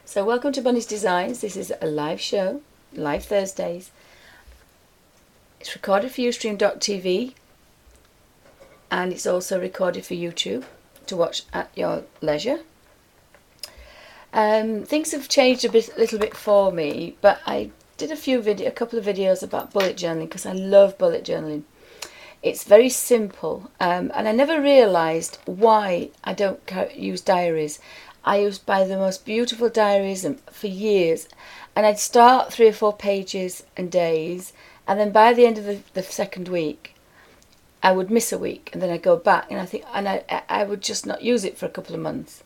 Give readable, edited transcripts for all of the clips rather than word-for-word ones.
So welcome to Bunny's Designs. This is a live show, live Thursdays. It's recorded for Ustream.tv and it's also recorded for YouTube to watch at your leisure. Things have changed a little bit for me, but I did a couple of videos about bullet journaling because I love bullet journaling. It's very simple, and I never realised why I don't use diaries. I used to buy the most beautiful diaries for years, and I'd start 3 or 4 pages and days, and then by the end of the second week I would miss a week, and then I'd go back and I would just not use it for a couple of months,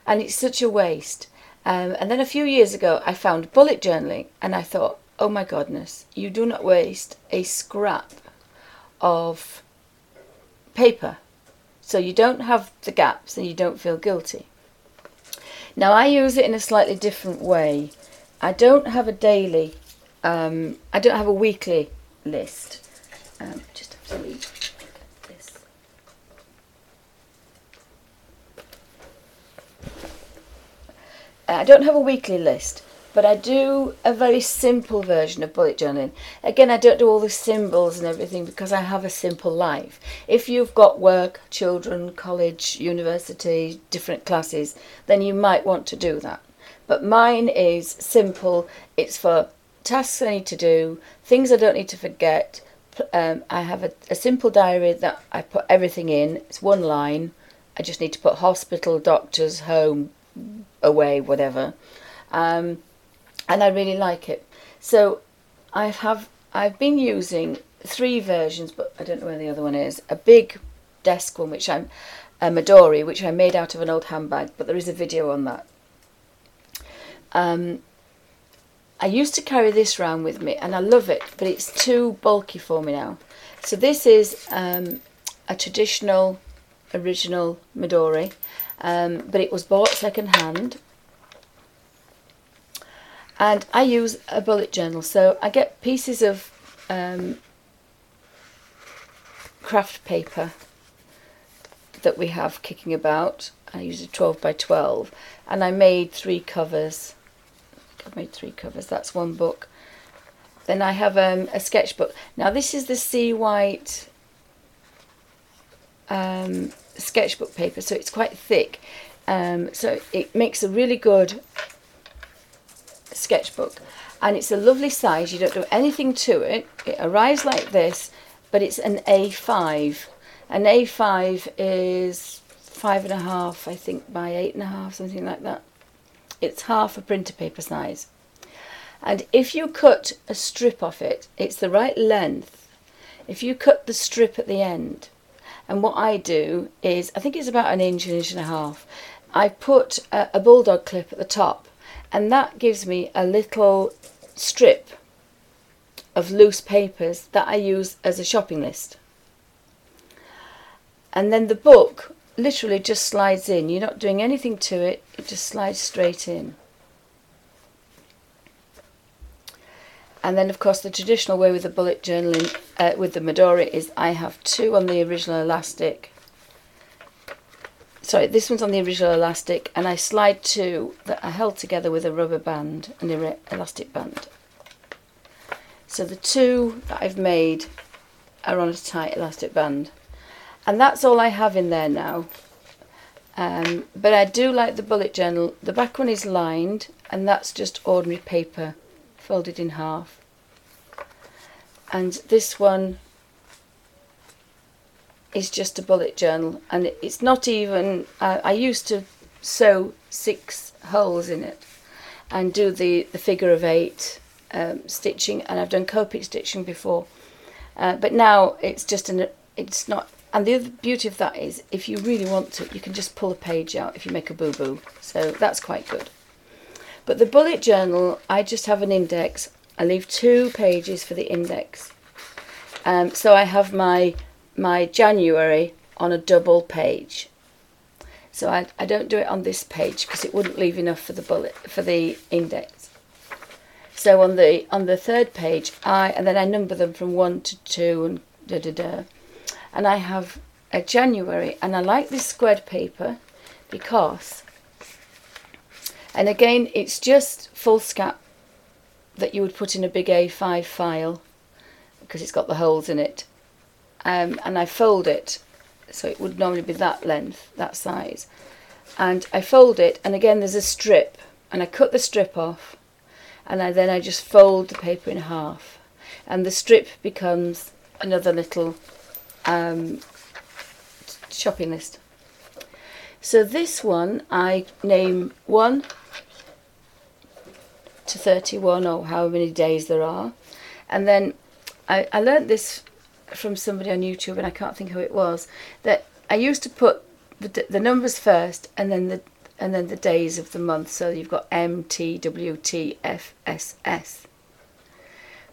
and it's such a waste. And then a few years ago I found bullet journaling, and I thought, oh my goodness, you do not waste a scrap of paper, so you don't have the gaps and you don't feel guilty. Now I use it in a slightly different way. I don't have a daily, I don't have a weekly list. Just have to look at this. I don't have a weekly list, but I do a very simple version of bullet journaling. Again, I don't do all the symbols and everything because I have a simple life. If you've got work, children, college, university, different classes, then you might want to do that. But mine is simple. It's for tasks I need to do, things I don't need to forget. I have a simple diary that I put everything in. It's one line. I just need to put hospital, doctors, home, away, whatever. And I really like it. So I've been using 3 versions, but I don't know where the other one is. A big desk one, which a midori, which I made out of an old handbag, but there is a video on that. I used to carry this around with me, and I love it, but it's too bulky for me now. So this is a traditional, original midori, but it was bought second hand. And I use a bullet journal, so I get pieces of craft paper that we have kicking about. I use a 12 by 12, and I made 3 covers. I've made 3 covers, that's one book. Then I have a sketchbook. Now this is the sea white sketchbook paper, so it's quite thick. So it makes a really good sketchbook, and it's a lovely size. You don't do anything to it. It arrives like this, but it's an A5. An A5 is 5.5, I think, by 8.5, something like that. It's half a printer paper size. And if you cut a strip off it, it's the right length. If you cut the strip at the end, and what I do is, I think it's about an inch and a half, I put a bulldog clip at the top, and that gives me a little strip of loose papers that I use as a shopping list. And then the book literally just slides in. You're not doing anything to it, it just slides straight in. And then of course the traditional way with the bullet journaling, with the midori, is I have 2 on the original elastic. Sorry, this one's on the original elastic, and I slide 2 that are held together with a rubber band, an elastic band. So the 2 that I've made are on a tight elastic band, and that's all I have in there now. But I do like the bullet journal. The back one is lined, and that's just ordinary paper folded in half. And this one is just a bullet journal, and it's not even, I used to sew 6 holes in it and do the figure of 8 stitching, and I've done Copic stitching before, but now it's just it's not. And the other beauty of that is, if you really want to, you can just pull a page out if you make a boo-boo, so that's quite good. But the bullet journal, I just have an index. I leave 2 pages for the index, so I have my January on a double page. So I don't do it on this page because it wouldn't leave enough for the index. So on the 3rd page, and then I number them from 1 to 2 and and I have a January, and I like this squared paper because And again, it's just foolscap that you would put in a big A5 file because it's got the holes in it. And I fold it, so it would normally be that length, that size. And I fold it, and again there's a strip, and I cut the strip off, and then I just fold the paper in half, and the strip becomes another little shopping list. So this one I name 1 to 31, or how many days there are. And then I learnt this from somebody on YouTube, and I can't think who it was, that I used to put the numbers first, and then the days of the month. So you've got M, T, W, T, F, S, S.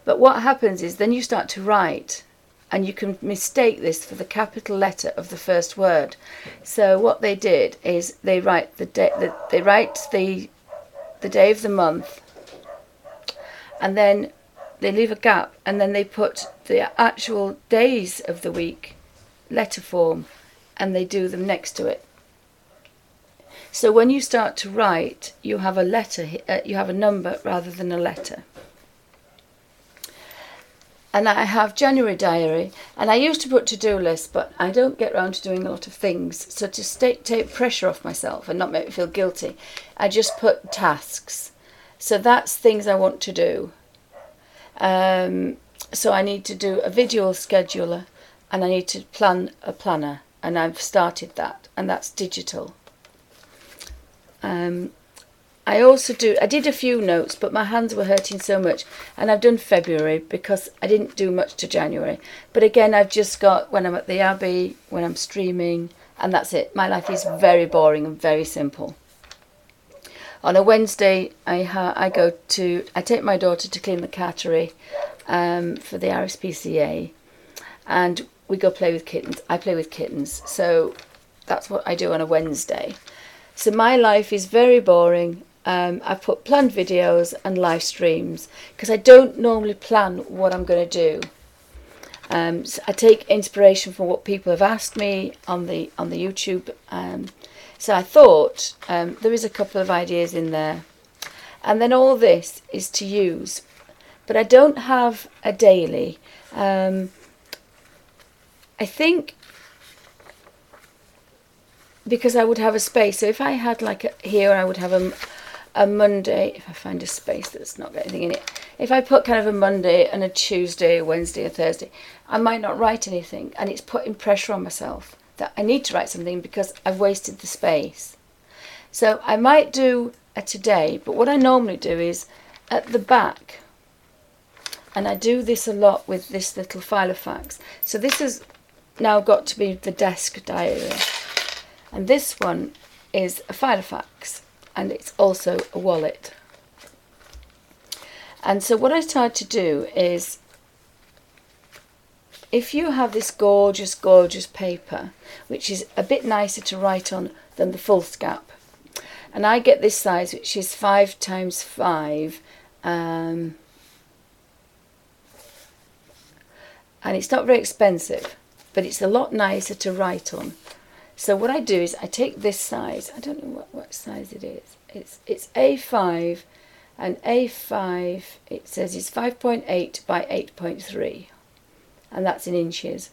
But what happens is then you start to write, and you can mistake this for the capital letter of the first word. So what they did is they write the day, they write the day of the month, and then they leave a gap, and then they put the actual days of the week letter form, and they do them next to it. So when you start to write, you have a letter, you have a number rather than a letter. And I have January diary, and I used to put to-do lists, but I don't get around to doing a lot of things. So to take pressure off myself and not make me feel guilty, I just put tasks. So that's things I want to do. So I need to do a video scheduler, and I need to plan a planner, and I've started that, and that's digital. I did a few notes, but my hands were hurting so much, and I've done February because I didn't do much to January. But again, I've just got when I'm at the Abbey, when I'm streaming, and that's it. My life is very boring and very simple. On a Wednesday, I take my daughter to clean the cattery for the RSPCA, and we go play with kittens. I play with kittens, so that's what I do on a Wednesday. So my life is very boring. I put planned videos and live streams because I don't normally plan what I'm going to do. So I take inspiration from what people have asked me on the YouTube. So I thought there is a couple of ideas in there, and then all this is to use, but I don't have a daily. I think because I would have a space. So if I had here, I would have a Monday. If I find a space that's not got anything in it, if I put kind of a Monday and a Tuesday, a Wednesday, a Thursday, I might not write anything, and it's putting pressure on myself that I need to write something because I've wasted the space. So I might do a today, but what I normally do is at the back, and I do this a lot with this little filofax. So this has now got to be the desk diary, and this one is a filofax, and it's also a wallet. And so what I started to do is, if you have this gorgeous, gorgeous paper, which is a bit nicer to write on than the foolscap, and I get this size, which is 5 times 5, and it's not very expensive, but it's a lot nicer to write on. So what I do is I take this size. I don't know what size it is. It's A5, and A5, it says it's 5.8 by 8.3. And that's in inches.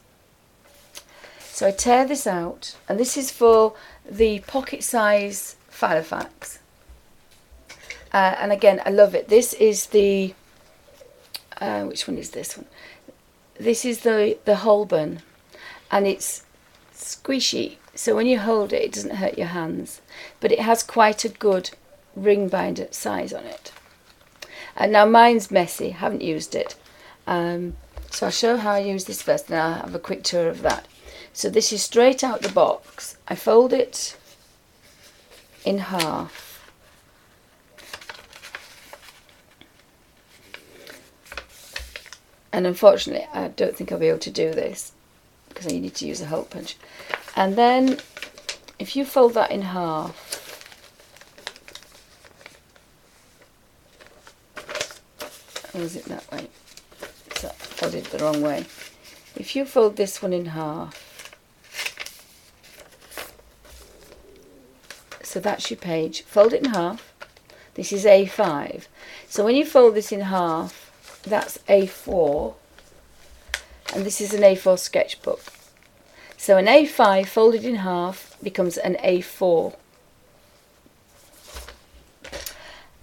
So I tear this out, and this is for the pocket size filofax. And again, I love it. This is the which one is this one? This is the Holborn, and it's squishy. So when you hold it, it doesn't hurt your hands, but it has quite a good ring binder size on it. And now mine's messy. Haven't used it. So I'll show how I use this first, and I'll have a quick tour of that. So this is straight out the box. I fold it in half. And unfortunately, I don't think I'll be able to do this because I need to use a hole punch. And then if you fold that in half, or is it that way? So I folded it the wrong way. If you fold this one in half, so that's your page. Fold it in half, This is A5. So when you fold this in half, that's A4. And this is an A4 sketchbook. So an A5 folded in half becomes an A4.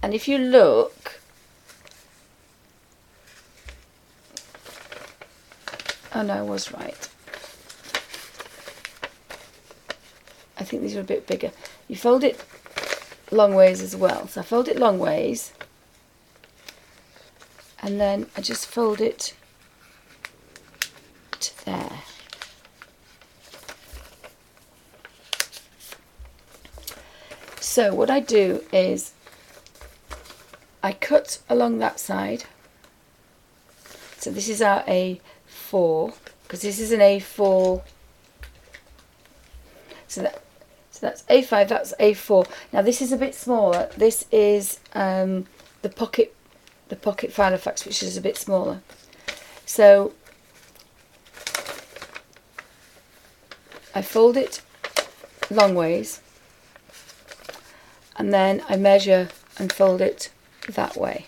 And if you look, oh no, I was right. I think these are a bit bigger. You fold it long ways as well. So I fold it long ways, and then I just fold it to there. So what I do is I cut along that side. So this is our A4, because this is an A4. So that's A5, that's A4. Now this is a bit smaller. This is the pocket Filofax, which is a bit smaller. So I fold it long ways, and then I measure and fold it that way.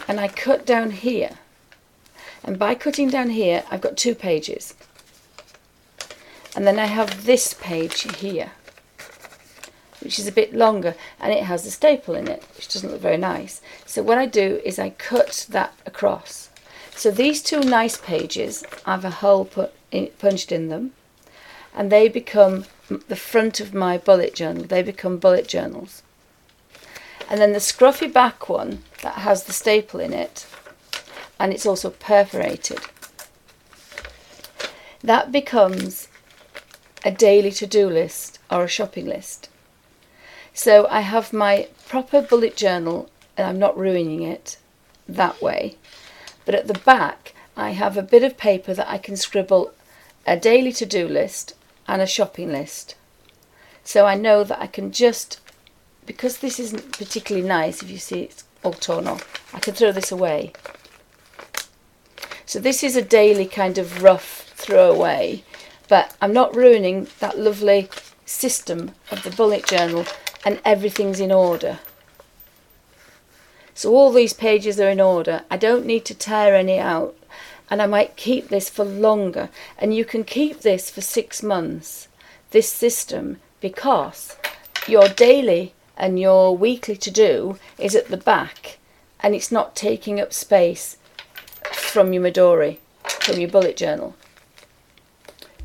And I cut down here. And by cutting down here, I've got 2 pages. And then I have this page here, which is a bit longer, and it has a staple in it, which doesn't look very nice. So what I do is I cut that across. So these 2 nice pages have a hole punched in them, and they become the front of my bullet journal. They become bullet journals. And then the scruffy back one that has the staple in it, and it's also perforated, that becomes a daily to-do list or a shopping list. So I have my proper bullet journal, and I'm not ruining it that way. But at the back, I have a bit of paper that I can scribble a daily to-do list and a shopping list. So I know that I can just, because this isn't particularly nice, if you see it's all torn off, I can throw this away. So this is a daily kind of rough throwaway, but I'm not ruining that lovely system of the bullet journal, and everything's in order. So all these pages are in order. I don't need to tear any out, and I might keep this for longer. And you can keep this for 6 months, this system, because your daily and your weekly to do is at the back, and it's not taking up space from your midori, from your bullet journal.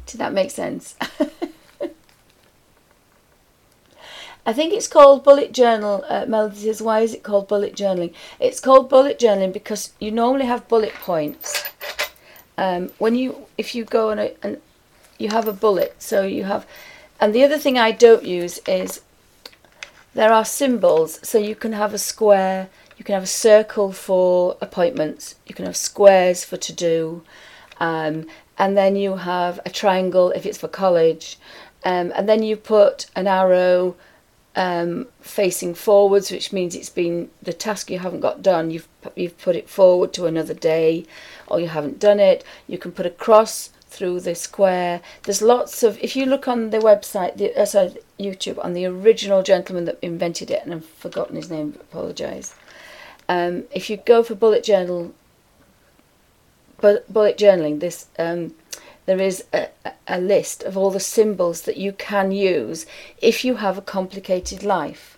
Did that make sense? I think it's called bullet journal. Melody says, why is it called bullet journaling? It's called bullet journaling because you normally have bullet points. If you go on and you have a bullet, so you have, and the other thing I don't use is there are symbols. So you can have a square, you can have a circle for appointments, you can have squares for to do, and then you have a triangle if it's for college, and then you put an arrow facing forwards, which means it's been the task you haven't got done. You've put it forward to another day, or you haven't done it. You can put a cross through the square. There's lots of, if you look on the website, YouTube, on the original gentleman that invented it, and I've forgotten his name, apologise. If you go for bullet journaling, this there is a list of all the symbols that you can use if you have a complicated life.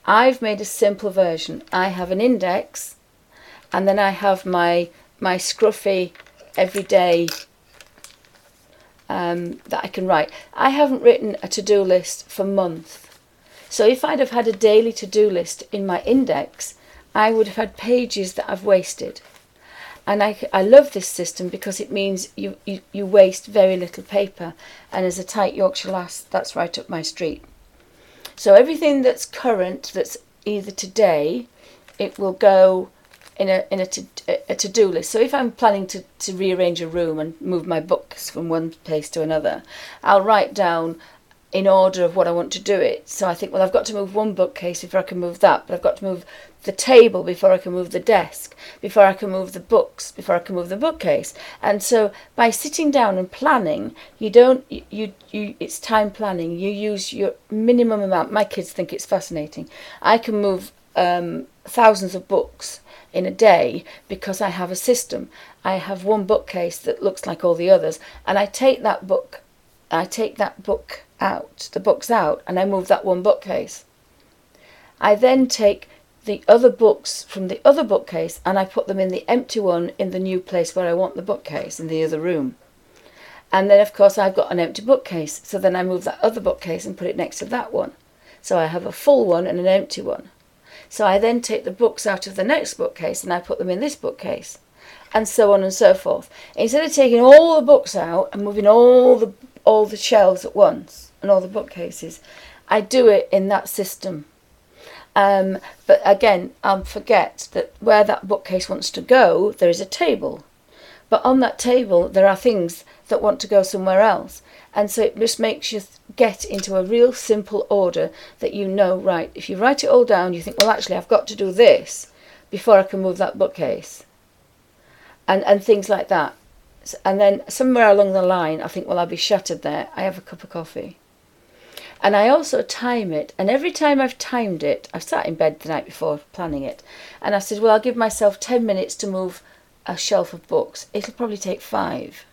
I've made a simple version. I have an index, and then I have my scruffy everyday that I can write. I haven't written a to-do list for months. So if I'd have had a daily to-do list in my index, I would have had pages that I've wasted. And I love this system because it means you waste very little paper. And as a tight Yorkshire lass, that's right up my street. So everything that's current, that's either today, it will go in a to-do list. So if I'm planning to rearrange a room and move my books from one place to another, I'll write down in order of what I want to do it. So I think, well, I've got to move one bookcase before I can move that, but I've got to move the table before I can move the desk, before I can move the books, before I can move the bookcase. And so by sitting down and planning, it's time planning. You use your minimum amount. My kids think it's fascinating. I can move thousands of books in a day because I have a system. I have one bookcase that looks like all the others, and I take the books out, and I move that one bookcase. I then take the other books from the other bookcase and I put them in the empty one in the new place where I want the bookcase, in the other room. And then of course I've got an empty bookcase, so then I move that other bookcase and put it next to that one. So I have a full one and an empty one. So I then take the books out of the next bookcase and I put them in this bookcase, and so on and so forth. Instead of taking all the books out and moving all the shelves at once and all the bookcases, I do it in that system. But again, I'll forget that where that bookcase wants to go, there is a table. But on that table, there are things that want to go somewhere else. And so it just makes you get into a real simple order that you know, right, if you write it all down, you think, well, actually, I've got to do this before I can move that bookcase. And things like that. And then somewhere along the line, I think, well, I'll be shattered there. I have a cup of coffee. And I also time it, and every time I've timed it, I've sat in bed the night before planning it, and I said, well, I'll give myself 10 minutes to move a shelf of books. It'll probably take 5,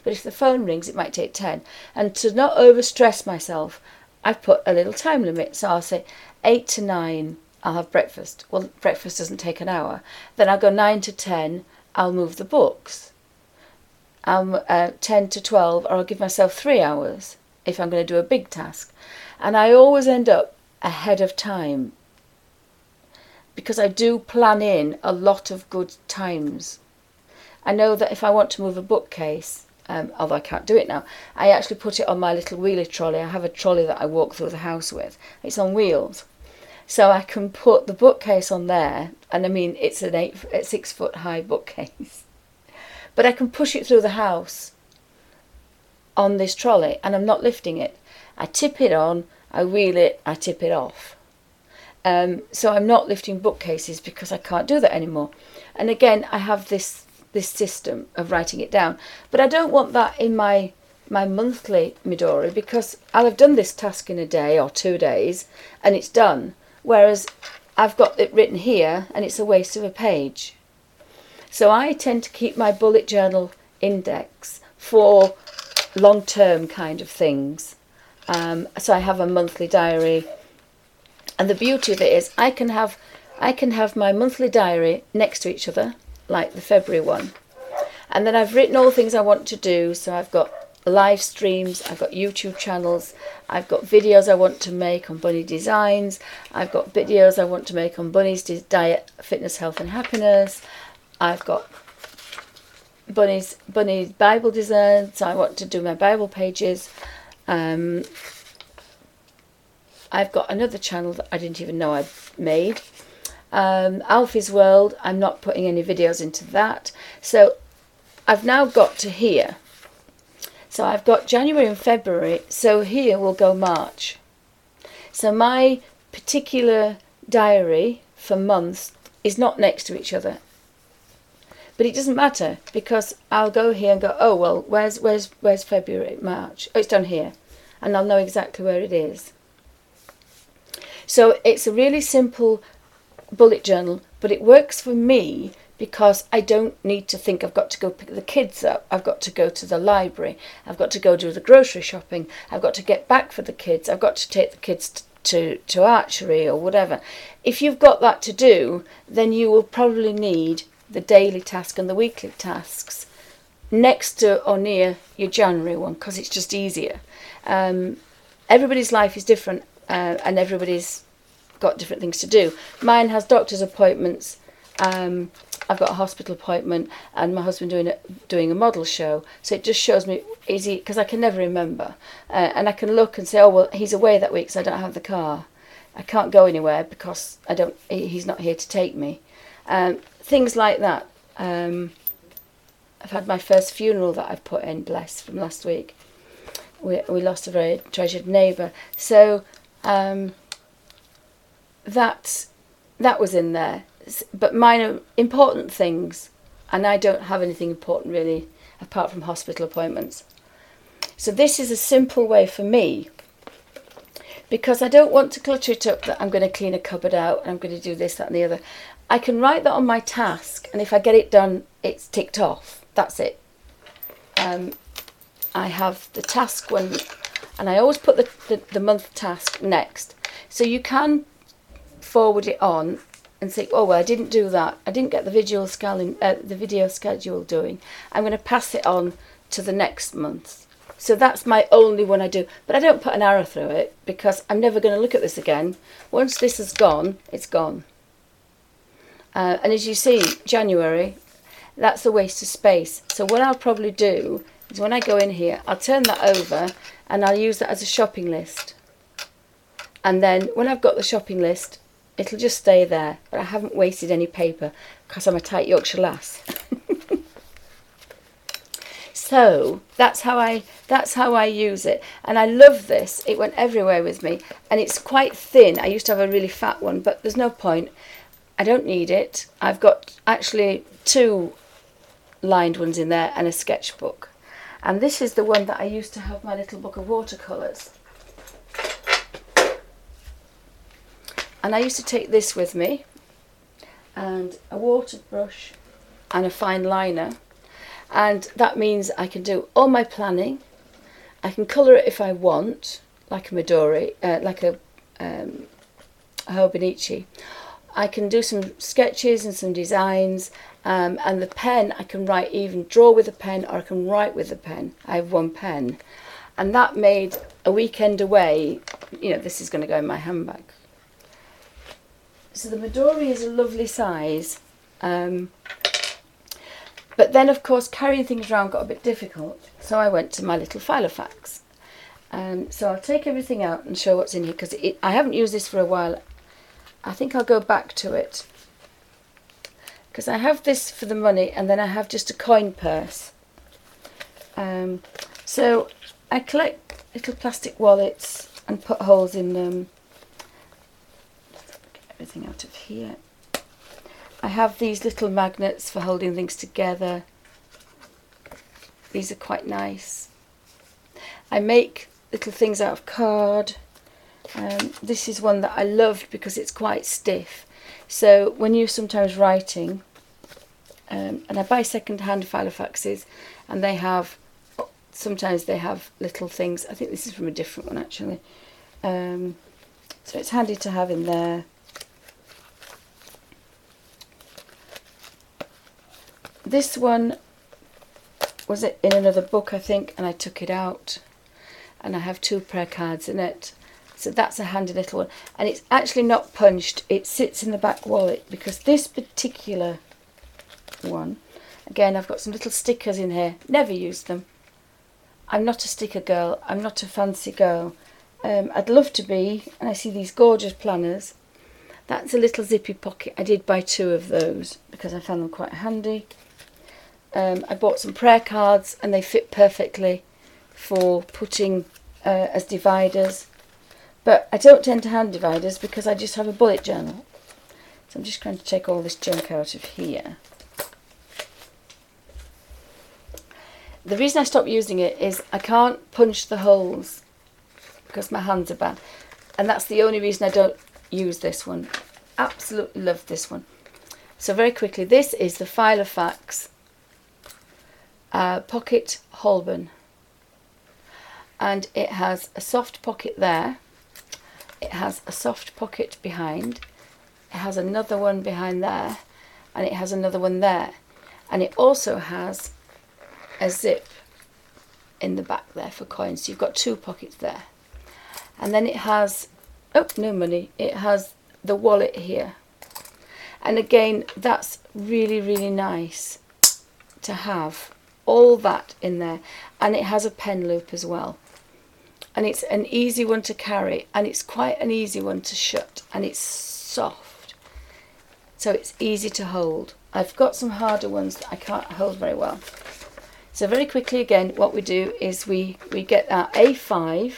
but if the phone rings, it might take 10. And to not overstress myself, I've put a little time limit, so I'll say 8 to 9, I'll have breakfast. Well, breakfast doesn't take an hour. Then I'll go 9 to 10, I'll move the books. 10 to 12, or I'll give myself 3 hours if I'm going to do a big task. And I always end up ahead of time because I do plan in a lot of good times. I know that if I want to move a bookcase, although I can't do it now, I actually put it on my little wheelie trolley. I have a trolley that I walk through the house with. It's on wheels. So I can put the bookcase on there, and I mean, it's a 6 foot high bookcase. But I can push it through the house on this trolley, and I'm not lifting it. I tip it on, I wheel it, I tip it off. So I'm not lifting bookcases because I can't do that anymore. And again, I have this system of writing it down. But I don't want that in my monthly midori, because I'll have done this task in a day or 2 days and it's done. Whereas I've got it written here and it's a waste of a page. So I tend to keep my bullet journal index for long-term kind of things. So I have a monthly diary, and the beauty of it is I can have my monthly diary next to each other, like the February one, and then I've written all the things I want to do. So I've got live streams, I've got YouTube channels, I've got videos I want to make on bunny designs, I've got videos I want to make on bunny's diet, fitness, health and happiness, I've got bunny's Bible design, so I want to do my Bible pages. I've got another channel that I didn't even know I'd made. Alfie's World, I'm not putting any videos into that. So I've now got to here. So I've got January and February, so here will go March. So my particular diary for months is not next to each other. But it doesn't matter, because I'll go here and go, oh, well, where's February, March? Oh, it's down here. And I'll know exactly where it is. So it's a really simple bullet journal, but it works for me because I don't need to think I've got to go pick the kids up, I've got to go to the library, I've got to go do the grocery shopping, I've got to get back for the kids, I've got to take the kids to archery or whatever. If you've got that to do, then you will probably need the daily task and the weekly tasks next to or near your January one, because it's just easier. Everybody's life is different, and everybody's got different things to do. Mine has doctor's appointments, I've got a hospital appointment, and my husband doing a model show, so it just shows me easy, because I can never remember, and I can look and say, oh well, he's away that week so I don't have the car, I can't go anywhere because he's not here to take me. Things like that. I've had my first funeral that I've put in, bless, from last week. We lost a very treasured neighbour. So that was in there. But mine are important things, and I don't have anything important really apart from hospital appointments. So this is a simple way for me because I don't want to clutter it up that I'm going to clean a cupboard out and I'm going to do this, that and the other. I can write that on my task, and if I get it done, it's ticked off. That's it. I have the task one, and I always put the month task next. So you can forward it on and say, oh, well, I didn't do that. I didn't get the video schedule doing. I'm going to pass it on to the next month. So that's my only one I do. But I don't put an arrow through it because I'm never going to look at this again. Once this is gone, it's gone. And as you see, January, that's a waste of space. So what I'll probably do is when I go in here, I'll turn that over and I'll use that as a shopping list. And then when I've got the shopping list, it'll just stay there. But I haven't wasted any paper because I'm a tight Yorkshire lass. So that's how I use it, and I love this. It went everywhere with me, and it's quite thin. I used to have a really fat one, but there's no point. I don't need it. I've got actually 2 lined ones in there and a sketchbook, and this is the one that I used to have my little book of watercolours. And I used to take this with me, and a water brush and a fine liner. And that means I can do all my planning. I can colour it if I want, like a midori, like a Hobonichi. I can do some sketches and some designs, and the pen I can write, even draw with a pen, or I can write with a pen. I have 1 pen, and that made a weekend away. You know, this is going to go in my handbag. So the midori is a lovely size. But then, of course, carrying things around got a bit difficult, so I went to my little filofax. So I'll take everything out and show what's in here, because I haven't used this for a while. I think I'll go back to it, because I have this for the money, and then I have just a coin purse. So I collect little plastic wallets and put holes in them. Get everything out of here. I have these little magnets for holding things together. These are quite nice. I make little things out of card. This is one that I loved because it's quite stiff. So when you're sometimes writing, and I buy second-hand filofaxes, and they have, sometimes they have little things. I think this is from a different one actually. So it's handy to have in there. This one was in another book, I think, and I took it out, and I have 2 prayer cards in it. So that's a handy little one, and it's actually not punched. It sits in the back wallet, because this particular one, again, I've got some little stickers in here. Never used them. I'm not a sticker girl. I'm not a fancy girl. I'd love to be, and I see these gorgeous planners. That's a little zippy pocket. I did buy 2 of those because I found them quite handy. I bought some prayer cards, and they fit perfectly for putting as dividers. But I don't tend to hand dividers because I just have a bullet journal. So I'm just going to take all this junk out of here. The reason I stopped using it is I can't punch the holes because my hands are bad. And that's the only reason I don't use this one. Absolutely love this one. So very quickly, this is the Filofax Pocket Holborn, and it has a soft pocket there, it has a soft pocket behind, it has another one behind there, and it has another one there, and it also has a zip in the back there for coins. So you've got 2 pockets there, and then it has, oh, no money, it has the wallet here, and again, that's really, really nice to have all that in there. And it has a pen loop as well, and it's an easy one to carry, and it's quite an easy one to shut, and it's soft, so it's easy to hold. I've got some harder ones that I can't hold very well. So very quickly again, what we do is we get our A5,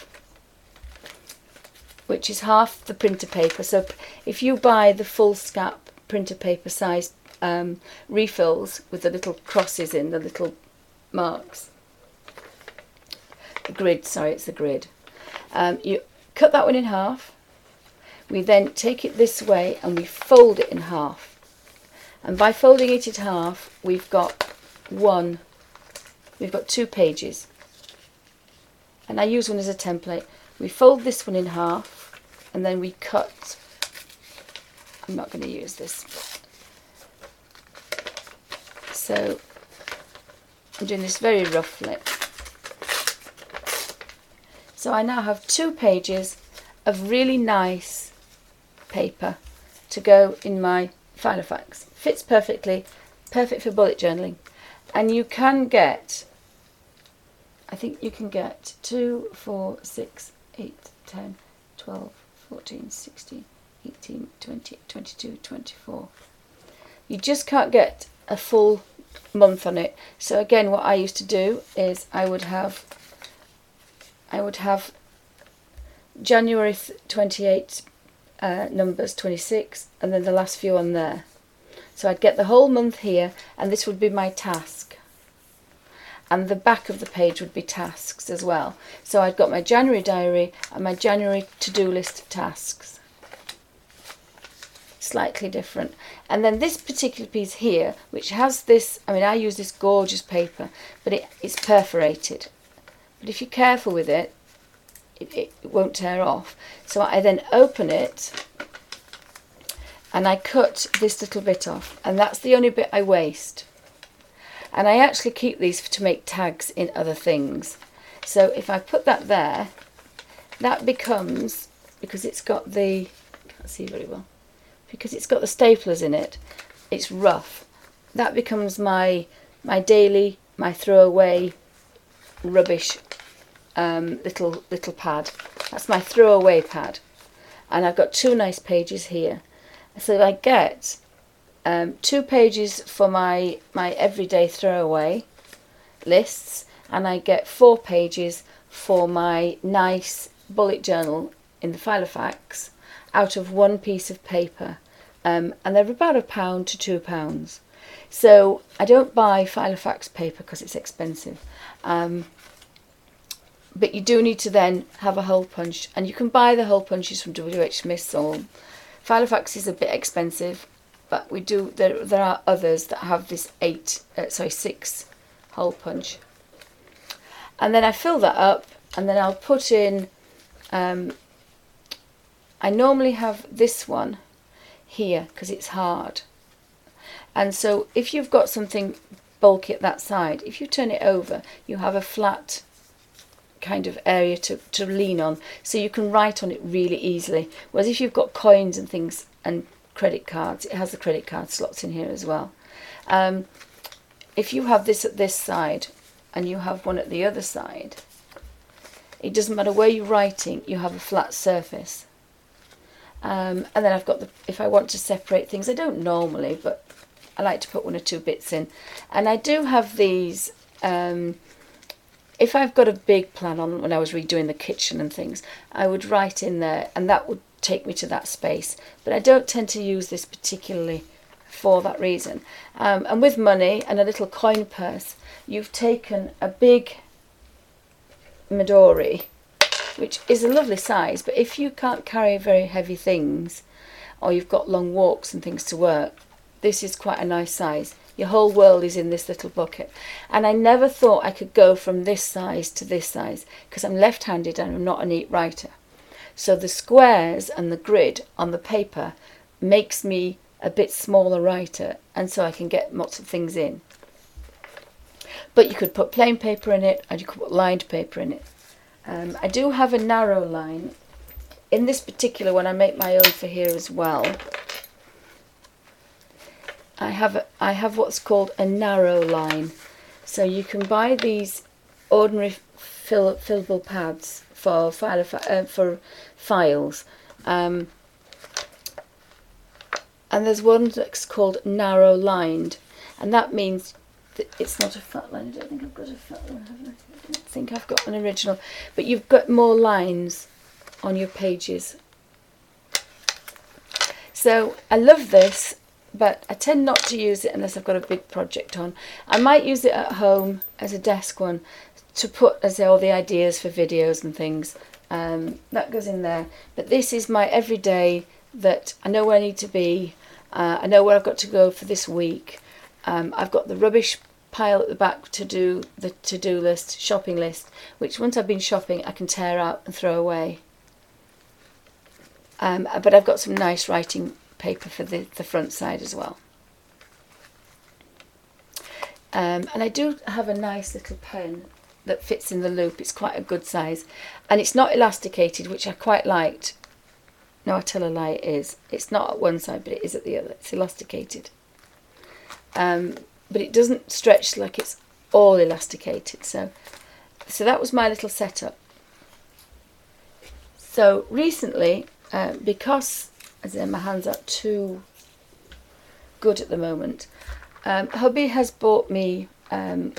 which is half the printer paper. So if you buy the full scap printer paper size refills with the little crosses in, the little marks, the grid, sorry, it's the grid, you cut that one in half. We then take it this way and we fold it in half. And by folding it in half, we've got 2 pages. And I use one as a template. We fold this one in half and then we cut. I'm not going to use this. So I'm doing this very roughly. So I now have 2 pages of really nice paper to go in my Filofax. Fits perfectly, perfect for bullet journaling. And you can get, I think you can get 2, 4, 6, 8, 10, 12, 14, 16, 18, 20, 22, 24. You just can't get a full month on it. So again, what I used to do is I would have January 28 numbers, 26, and then the last few on there. So I'd get the whole month here, and this would be my task. And the back of the page would be tasks as well. So I'd got my January diary and my January to-do list of tasks. Slightly different. And then this particular piece here, which has this, I mean, I use this gorgeous paper, but it's perforated. But if you're careful with it, it won't tear off. So I then open it and I cut this little bit off, and that's the only bit I waste. And I actually keep these to make tags in other things. So if I put that there, that becomes, because it's got the, can't see very well, because it's got the staplers in it, it's rough. That becomes my daily, my throwaway rubbish little pad. That's my throwaway pad. And I've got 2 nice pages here. So I get 2 pages for my everyday throwaway lists, and I get 4 pages for my nice bullet journal in the Filofax out of 1 piece of paper, and they're about £1 to £2. So I don't buy Filofax paper because it's expensive, but you do need to then have a hole punch, and you can buy the hole punches from WH Smith's. Or Filofax is a bit expensive, but we do. There are others that have this 6 hole punch, and then I fill that up, and then I'll put in. I normally have this one here because it's hard, and so if you've got something bulky at that side, if you turn it over, you have a flat kind of area to lean on, so you can write on it really easily. Whereas if you've got coins and things and credit cards, it has the credit card slots in here as well. If you have this at this side and you have one at the other side, it doesn't matter where you're writing, you have a flat surface. And then I've got if I want to separate things, I don't normally, but I like to put 1 or 2 bits in. And I do have these, if I've got a big plan on, when I was redoing the kitchen and things, I would write in there, and that would take me to that space. But I don't tend to use this particularly for that reason. And with money and a little coin purse, you've taken a big midori, which is a lovely size, but if you can't carry very heavy things, or you've got long walks and things to work, this is quite a nice size. Your whole world is in this little bucket. And I never thought I could go from this size to this size, because I'm left-handed and I'm not a neat writer. So the squares and the grid on the paper makes me a bit smaller writer, and so I can get lots of things in. But you could put plain paper in it, and you could put lined paper in it. I do have a narrow line. In this particular one, I make my own for here as well. I have what's called a narrow line. So you can buy these ordinary fillable pads for files. And there's one that's called narrow lined, and that means that it's not a fat line. I don't think I've got a fat one, have I? I don't think I've got an original, but you've got more lines on your pages. So I love this, but I tend not to use it unless I've got a big project on. I might use it at home as a desk one to put, as all the ideas for videos and things, That goes in there. But this is my everyday, that I know where I need to be. I know where I've got to go for this week. I've got the rubbish pile at the back to do the to-do list, shopping list, which once I've been shopping I can tear out and throw away. But I've got some nice writing paper for the front side as well. And I do have a nice little pen that fits in the loop. It's quite a good size, and it's not elasticated, which I quite liked. No, I tell a lie, it is. It's not at one side, but it is at the other. It's elasticated. But it doesn't stretch like it's all elasticated. So that was my little setup. So recently, because as in my hands are too good at the moment, hubby has bought me an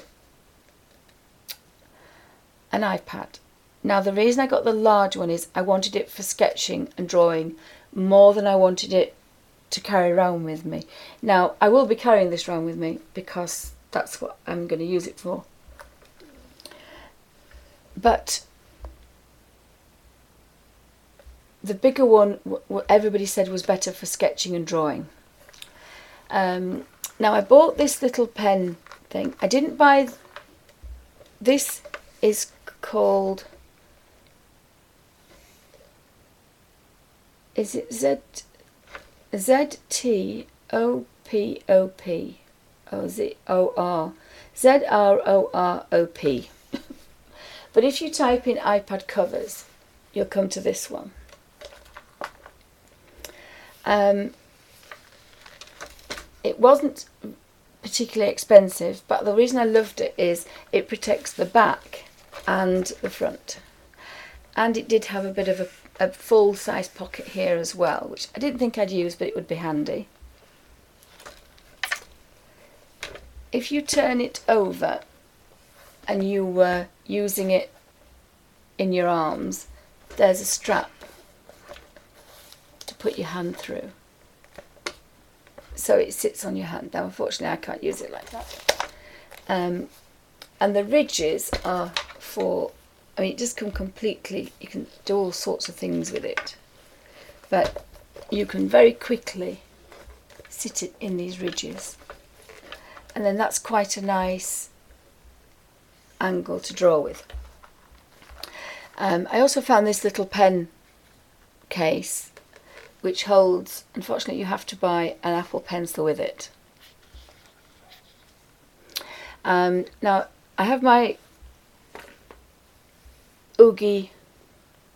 iPad. Now the reason I got the large one is I wanted it for sketching and drawing more than I wanted it to carry around with me. Now I will be carrying this around with me because that's what I'm going to use it for. But the bigger one, everybody said, was better for sketching and drawing. Now I bought this little pen thing. I didn't buy, this is called, is it ZTOPOP, or ZOR, ZROROP. But if you type in iPad covers, you'll come to this one. It wasn't particularly expensive, but the reason I loved it is it protects the back and the front, and it did have a bit of a full-size pocket here as well, which I didn't think I'd use, but it would be handy. If you turn it over and you were using it in your arms, there's a strap to put your hand through, so it sits on your hand. Now unfortunately I can't use it like that. And the ridges are for, I mean, it just come completely, you can do all sorts of things with it, but you can very quickly sit it in these ridges, and then that's quite a nice angle to draw with. I also found this little pen case which holds, unfortunately you have to buy an Apple pencil with it. Now I have my Oogie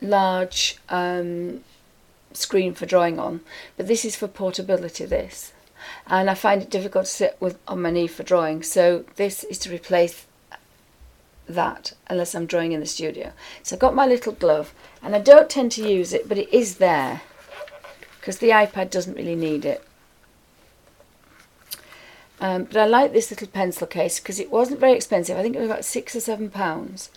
large screen for drawing on, but this is for portability, this, and I find it difficult to sit on my knee for drawing, so this is to replace that unless I'm drawing in the studio. So I've got my little glove, and I don't tend to use it, but it is there because the iPad doesn't really need it. But I like this little pencil case because it wasn't very expensive. I think it was about £6 or £7.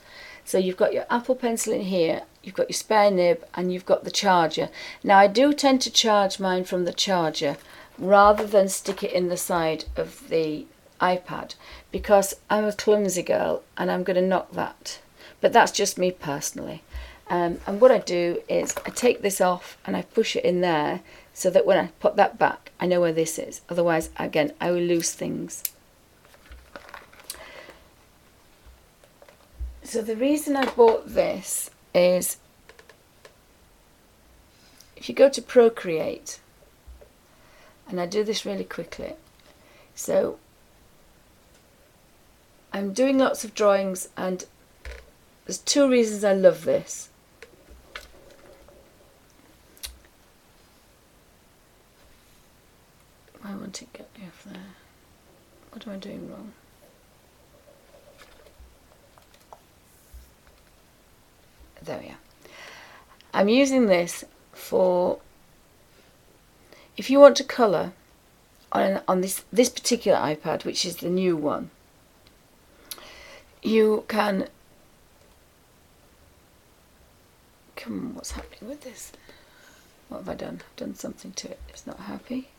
So you've got your Apple pencil in here, you've got your spare nib, and you've got the charger. Now I do tend to charge mine from the charger rather than stick it in the side of the iPad, because I'm a clumsy girl and I'm going to knock that. But that's just me personally. And what I do is I take this off and I push it in there so that when I put that back I know where this is. Otherwise, again, I will lose things. So the reason I bought this is, if you go to Procreate, and I do this really quickly, so I'm doing lots of drawings, and there's two reasons I love this. Why won't it get me off there? What am I doing wrong? There we are. I'm using this for, if you want to colour on this particular iPad, which is the new one, you can, come on, what's happening with this? What have I done? I've done something to it. It's not happy.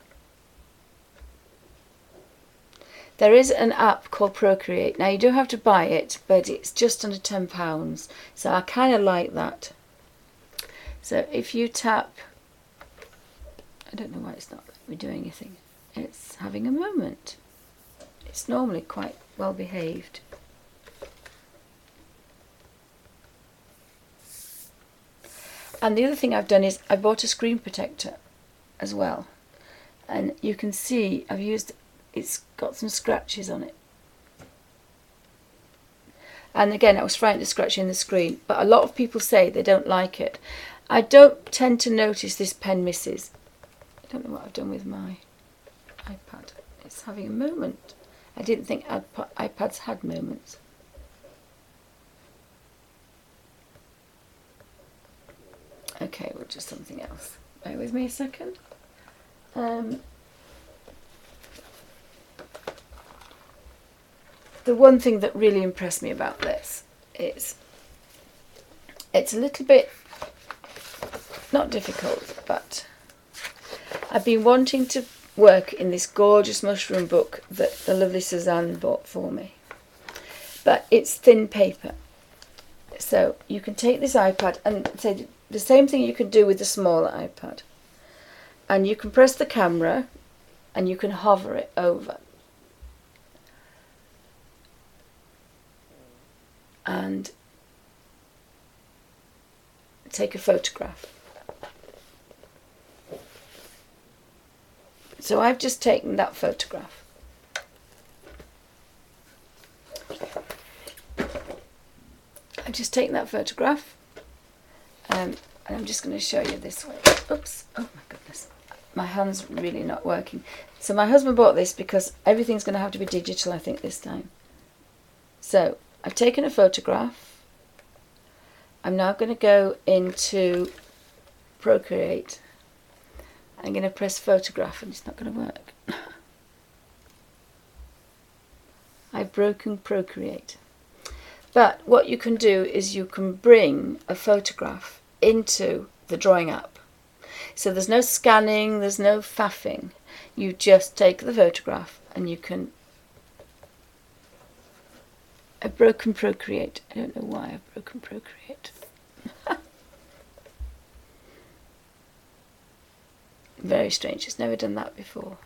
There is an app called Procreate. Now you do have to buy it, but it's just under £10, so I kind of like that. So if you tap, I don't know why it's not doing anything. It's having a moment. It's normally quite well behaved. And the other thing I've done is I bought a screen protector as well. And you can see I've used, it's got some scratches on it. And again, I was frightened of scratching the screen, but a lot of people say they don't like it. I don't tend to notice this pen misses. I don't know what I've done with my iPad. It's having a moment. I didn't think iPads had moments. Okay, we'll just something else. Bear with me a second. The one thing that really impressed me about this is it's a little bit, not difficult, but I've been wanting to work in this gorgeous mushroom book that the lovely Suzanne bought for me. But it's thin paper. So you can take this iPad and say the same thing you can do with the smaller iPad. And you can press the camera and you can hover it over. And take a photograph. So I've just taken that photograph. I've just taken that photograph, and I'm just going to show you this way. Oops, oh my goodness, my hand's really not working. So my husband bought this because everything's going to have to be digital, I think, this time. So I've taken a photograph. I'm now going to go into Procreate. I'm going to press photograph and it's not going to work. I've broken Procreate. But what you can do is you can bring a photograph into the drawing app. So there's no scanning, there's no faffing. You just take the photograph and you can... I've broken Procreate. I don't know why I've broken Procreate. Very strange. It's never done that before.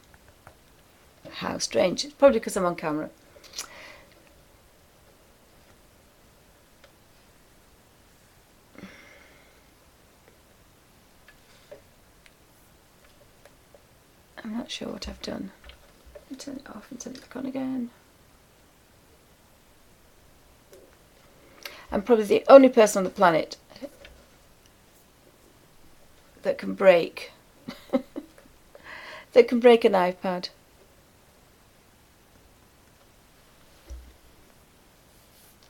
How strange. It's probably because I'm on camera. I'm not sure what I've done. I'll turn it off and turn it back on again. I'm probably the only person on the planet that can break that can break an iPad.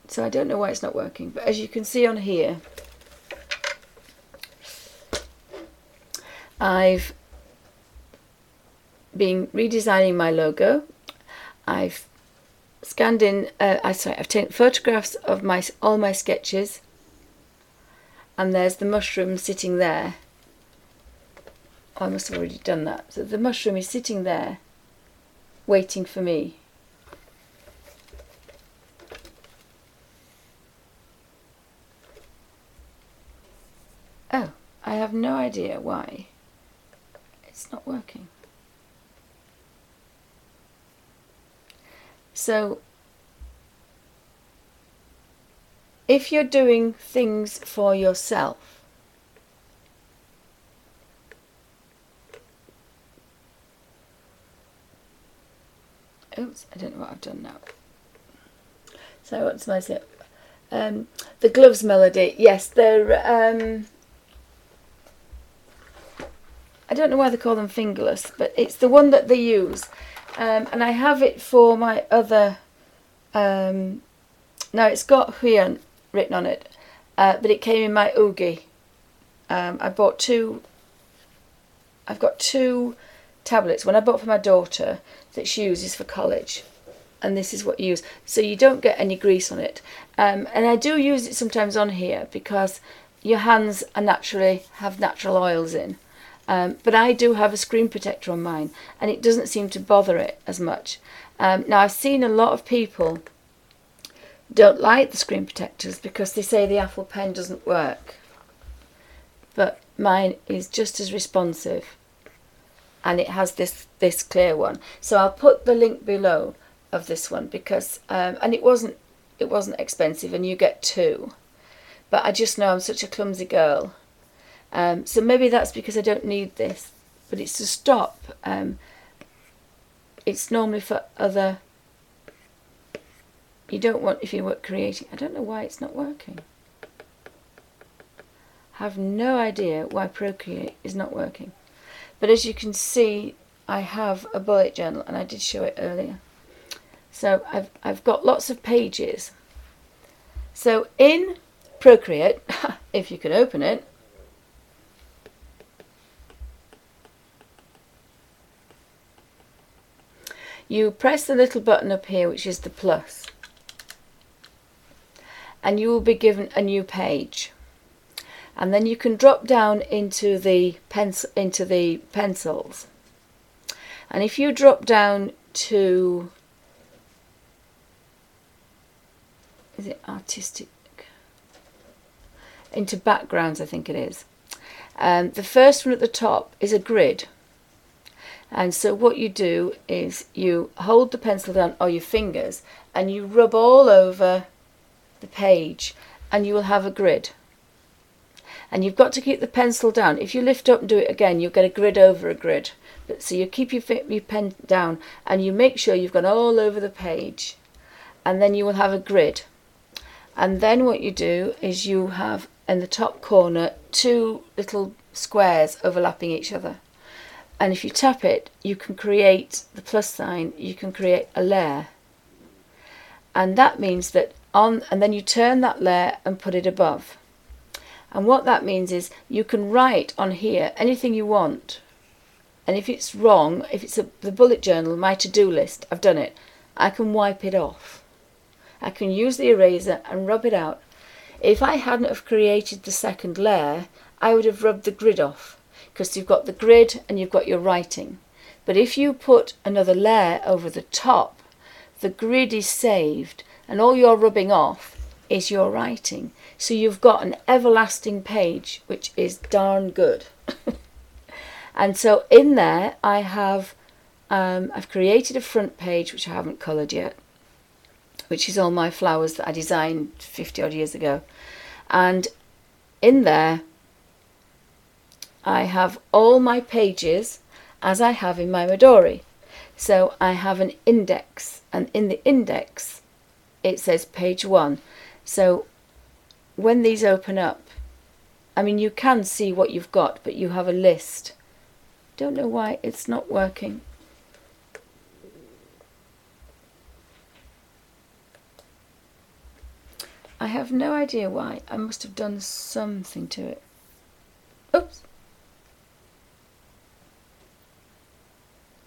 So I don't know why it's not working, but as you can see on here, I've been redesigning my logo. I've scanned in, I've taken photographs of all my sketches, and there's the mushroom sitting there. Oh, I must have already done that. So the mushroom is sitting there, waiting for me. Oh, I have no idea why it's not working. So, if you're doing things for yourself, oops, I don't know what I've done now. So what's my say? The gloves melody. Yes, they're I don't know why they call them fingerless, but it's the one that they use. And I have it for my other, now it's got Huyan written on it, but it came in my Oogie. I bought two, I've got two tablets, one I bought for my daughter that she uses for college, and this is what you use. So you don't get any grease on it. And I do use it sometimes on here because your hands are have natural oils in. But I do have a screen protector on mine, and it doesn't seem to bother it as much. Now I've seen a lot of people don't like the screen protectors because they say the Apple Pen doesn't work. but mine is just as responsive, and it has this clear one. So I'll put the link below of this one, because and it wasn't expensive, and you get 2, but I just know I'm such a clumsy girl, so maybe that's because I don't need this, but it's to stop. It's normally for other, you don't want, if you work creating. I don't know why it's not working. I have no idea why Procreate is not working. But as you can see, I have a bullet journal, and I did show it earlier. So I've got lots of pages. So in Procreate, if you can open it, you press the little button up here, which is the plus, and you will be given a new page. And then you can drop down into the pencils. And if you drop down to, is it artistic? Into backgrounds, I think it is. The first one at the top is a grid. And so what you do is you hold the pencil down, or your fingers, and you rub all over the page, and you will have a grid. And you've got to keep the pencil down. If you lift up and do it again, you'll get a grid over a grid. But so you keep your pen down, and you make sure you've gone all over the page, and then you will have a grid. And then what you do is you have in the top corner 2 little squares overlapping each other. And if you tap it, you can create the plus sign, you can create a layer. And that means that and then you turn that layer and put it above. And what that means is you can write on here anything you want. And if it's wrong, if it's the bullet journal, my to-do list, I've done it, I can wipe it off. I can use the eraser and rub it out. If I hadn't have created the second layer, I would have rubbed the grid off, because you've got the grid and you've got your writing. But if you put another layer over the top, the grid is saved, and all you're rubbing off is your writing. So you've got an everlasting page, which is darn good. And so in there I have, I've created a front page, which I haven't coloured yet, which is all my flowers that I designed 50 odd years ago. And in there I have all my pages as I have in my Midori. So I have an index, and in the index it says page 1. So when these open up, I mean, you can see what you've got, but you have a list. Don't know why it's not working. I have no idea why. I must have done something to it. Oops.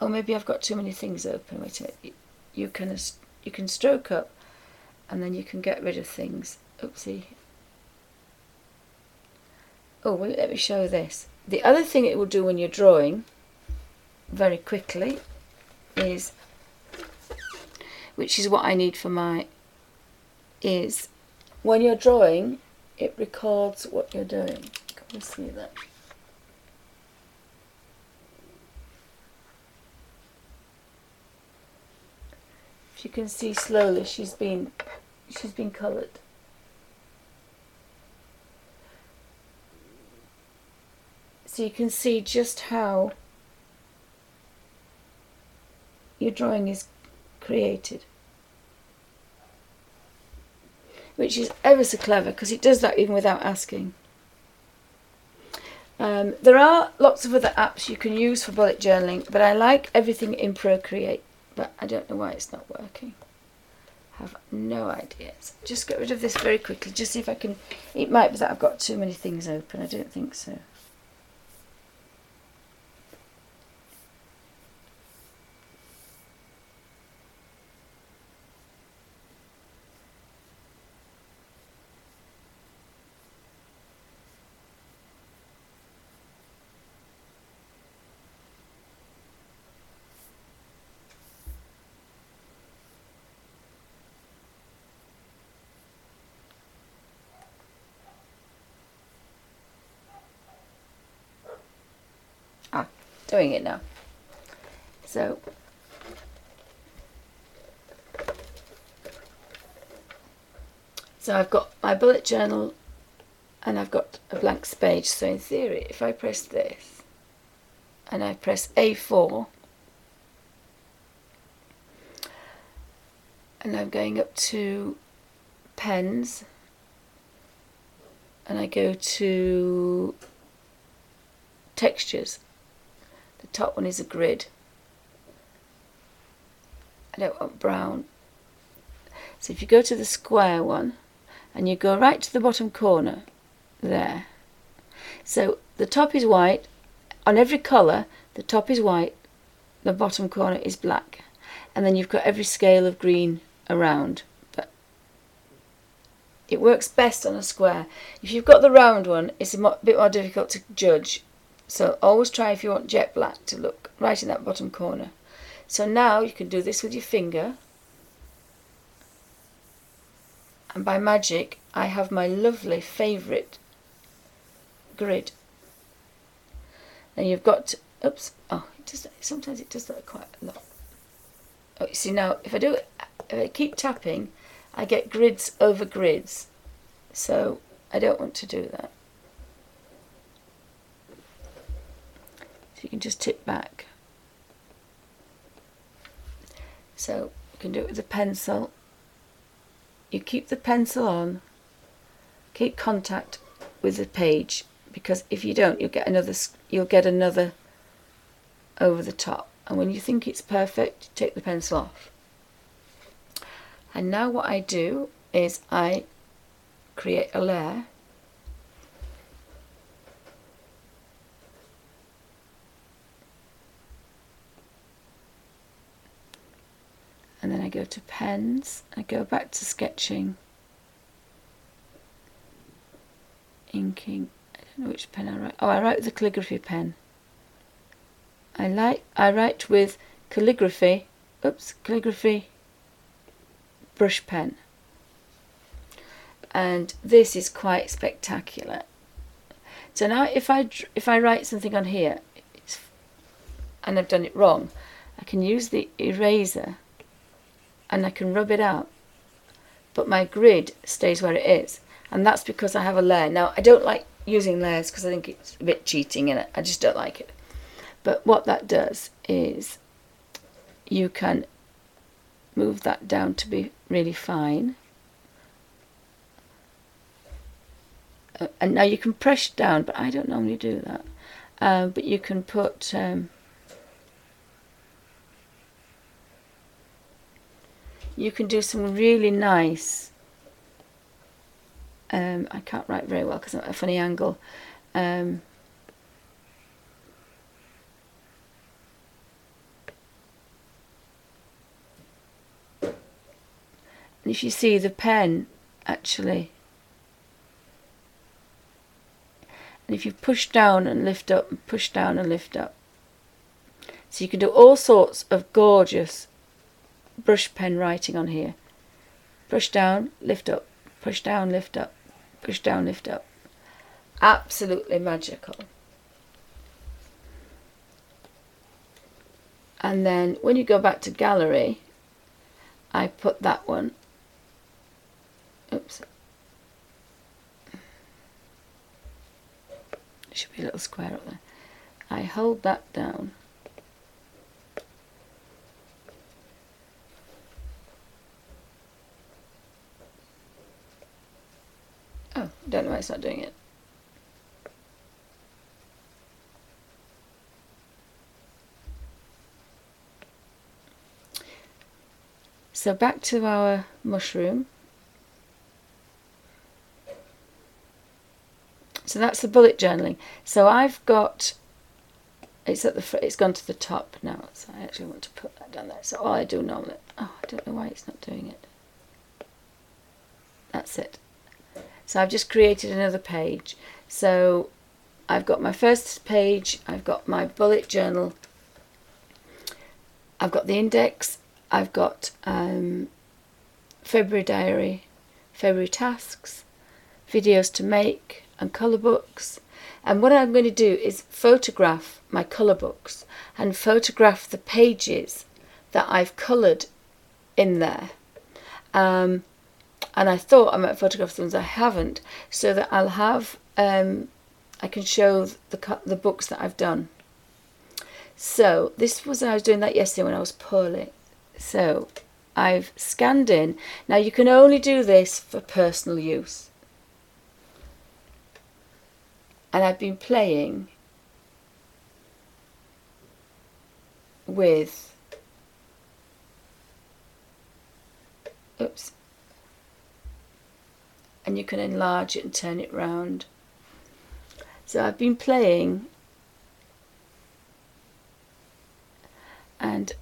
Oh, maybe I've got too many things open. Wait a minute. You can stroke up, and then you can get rid of things. Oopsie. Oh, well, let me show this. The other thing it will do when you're drawing, very quickly, is, which is what I need for my, is when you're drawing, it records what you're doing. Can you see that? If you can see slowly, she's been coloured. So you can see just how your drawing is created, which is ever so clever, because it does that even without asking. There are lots of other apps you can use for bullet journaling, but I like everything in Procreate, but I don't know why it's not working. I have no idea. So just get rid of this very quickly, just see if I can. It might be that I've got too many things open. I don't think so. doing it now. So I've got my bullet journal and I've got a blank page. So in theory, if I press this and I press A4 and I'm going up to pens and I go to textures, the top one is a grid. I don't want brown. So if you go to the square one and you go right to the bottom corner there, so the top is white on every colour, the top is white, the bottom corner is black, and then you've got every scale of green around, but it works best on a square. If you've got the round one, it's a bit more difficult to judge, so always try, if you want jet black, to look right in that bottom corner. So now you can do this with your finger, and by magic I have my lovely favourite grid. Now you've got, oops, oh, sometimes it does that quite a lot. Oh, you see now, if I keep tapping, I get grids over grids, so I don't want to do that. So you can just tip back. So you can do it with a pencil. You keep the pencil on, keep contact with the page, because if you don't, you'll get another over the top. And when you think it's perfect, take the pencil off. And now what I do is I create a layer. And then I go to pens, I go back to sketching, inking, I don't know which pen I write. Oh, I write with the calligraphy pen. I write with calligraphy brush pen. And this is quite spectacular. So now if I write something on here and I've done it wrong, I can use the eraser and I can rub it out, but my grid stays where it is, and that's because I have a layer. Now I don't like using layers because I think it's a bit cheating in it. I just don't like it. But what that does is you can move that down to be really fine, and now you can press down, but I don't normally do that. But you can put you can do some really nice, I can't write very well because I'm at a funny angle. And if you see the pen actually, and if you push down and lift up and push down and lift up, so you can do all sorts of gorgeous brush pen writing on here. Push down, lift up, push down, lift up, push down, lift up. Absolutely magical. And then when you go back to gallery, I put that one, oops, there should be a little square up there. I hold that down. Oh, don't know why it's not doing it. So back to our mushroom. So that's the bullet journaling. So I've got, it's at the it's gone to the top now. So I actually want to put that down there. So all I do normally, oh, I don't know why it's not doing it. That's it. So I've just created another page. So I've got my first page, I've got my bullet journal, I've got the index, I've got February diary, February tasks, videos to make and colour books. And what I'm going to do is photograph my colour books and photograph the pages that I've coloured in there. And I thought I might photograph the ones I haven't, so that I'll have, I can show the books that I've done. So this was, I was doing that yesterday when I was poorly. So I've scanned in. Now you can only do this for personal use. And I've been playing with, oops, and you can enlarge it and turn it round. So I've been playing, and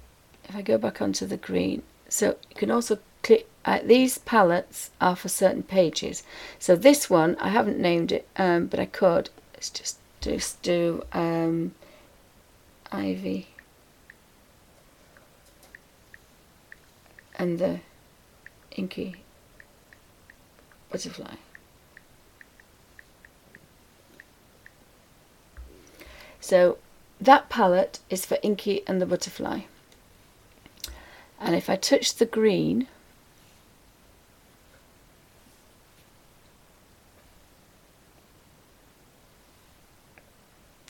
if I go back onto the green, so you can also click, these palettes are for certain pages. So this one, I haven't named it, but I could. Let's just do Ivy and the Inky Butterfly. So that palette is for Inky and the Butterfly. And if I touch the green,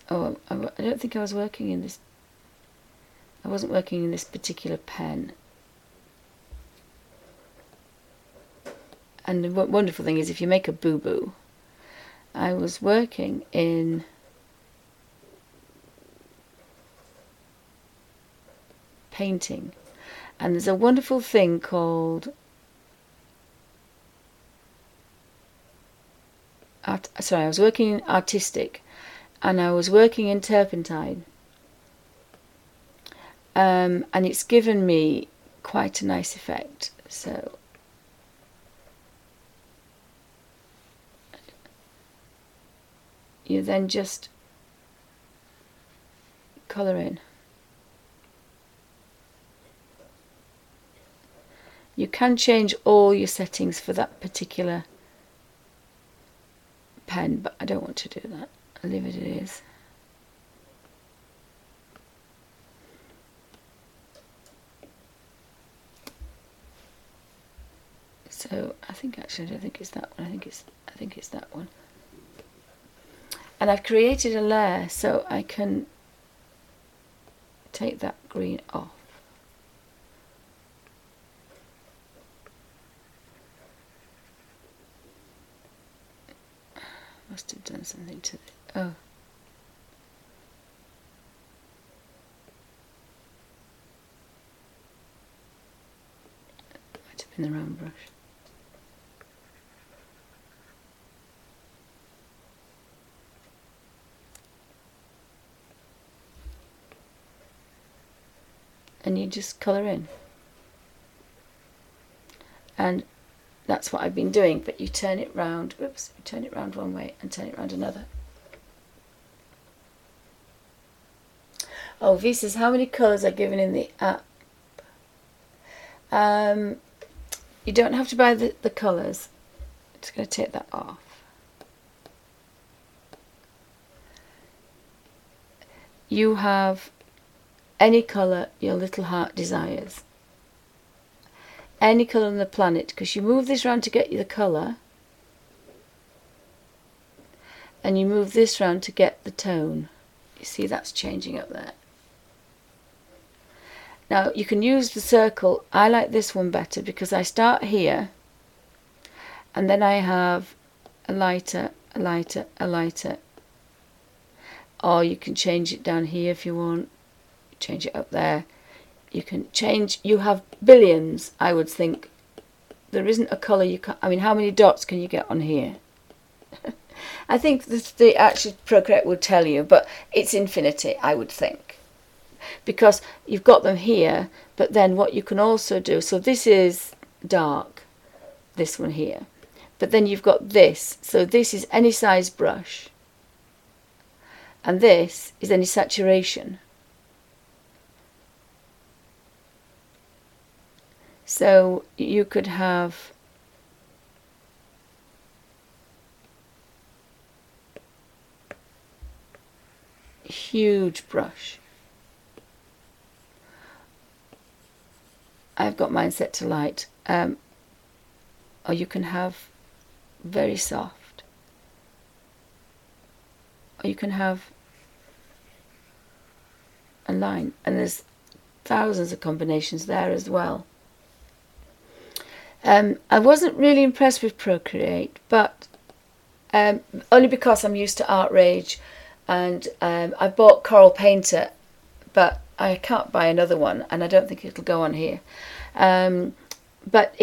oh, I don't think I was working in this, I wasn't working in this particular pen. And the wonderful thing is, if you make a boo-boo, I was working in painting, and there's a wonderful thing called I was working in artistic, and I was working in turpentine, and it's given me quite a nice effect. So you then just colour in. You can change all your settings for that particular pen, but I don't want to do that. I'll leave it as it is. So I think actually I don't think it's that one. I think it's that one. And I've created a layer so I can take that green off. Must have done something to it. Oh. Might have been the round brush. And you just colour in. And that's what I've been doing, but you turn it round, whoops, you turn it round one way and turn it round another. Oh, V says, how many colours are given in the app? You don't have to buy the colours. I'm just going to take that off. You have any colour your little heart desires. Any colour on the planet, because you move this round to get you the colour, and you move this round to get the tone. You see that's changing up there. Now you can use the circle. I like this one better because I start here and then I have a lighter, a lighter, a lighter, or you can change it down here if you want, change it up there. You can change, you have billions, I would think. There isn't a colour you can, I mean, how many dots can you get on here? I think the actual Procreate will tell you, but it's infinity, I would think. Because you've got them here, but then what you can also do, so this is dark, this one here. But then you've got this, so this is any size brush. And this is any saturation. So you could have huge brush. I've got mine set to light, or you can have very soft, or you can have a line, and there's thousands of combinations there as well. I wasn't really impressed with Procreate, but only because I'm used to Art Rage, and I bought Coral Painter, but I can't buy another one, and I don't think it'll go on here. But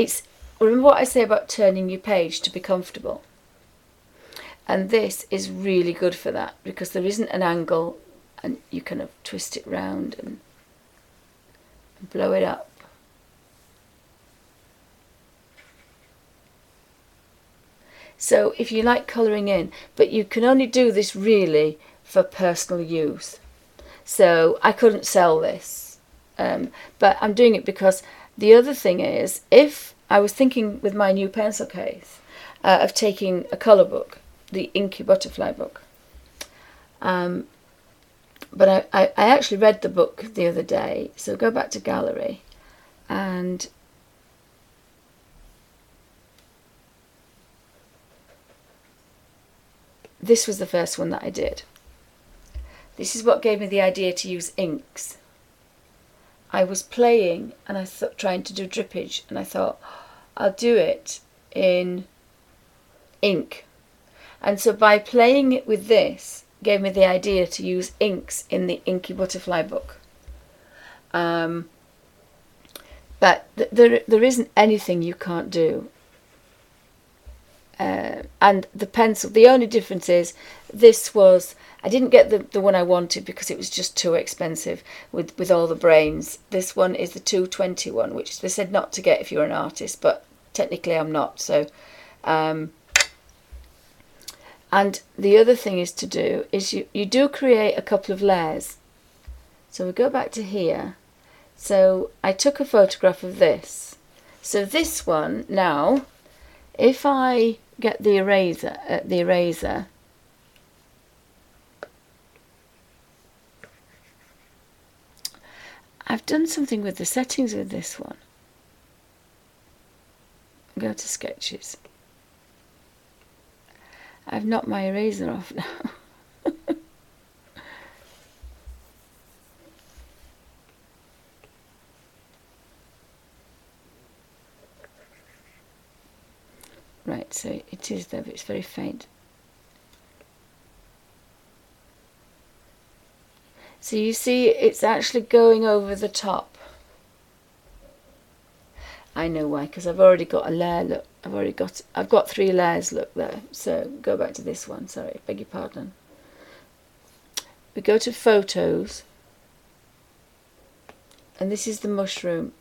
remember what I say about turning your page to be comfortable, and this is really good for that, because there isn't an angle, and you kind of twist it round and blow it up. So if you like colouring in, but you can only do this really for personal use. So I couldn't sell this, but I'm doing it because the other thing is, if I was thinking with my new pencil case of taking a colour book, the Inky Butterfly book, but I actually read the book the other day, so go back to gallery, and this was the first one that I did. This is what gave me the idea to use inks. I was playing and I thought, trying to do drippage, and I thought, I'll do it in ink. And so by playing it with this, gave me the idea to use inks in the Inky Butterfly book. But there isn't anything you can't do. And the pencil, the only difference is this was, I didn't get the one I wanted because it was just too expensive with all the brains. This one is the 220 one, which they said not to get if you're an artist, but technically I'm not. So and the other thing is to do is you do create a couple of layers. So we go back to here. So I took a photograph of this. So this one now, if I get the eraser, I've done something with the settings with this one. Go to sketches. I've knocked my eraser off now. Right, so it is there, but it's very faint. So you see it's actually going over the top. I know why, because I've already got a layer, look, I've got 3 layers, look there. So go back to this one, sorry, beg your pardon. We go to photos, and this is the mushroom.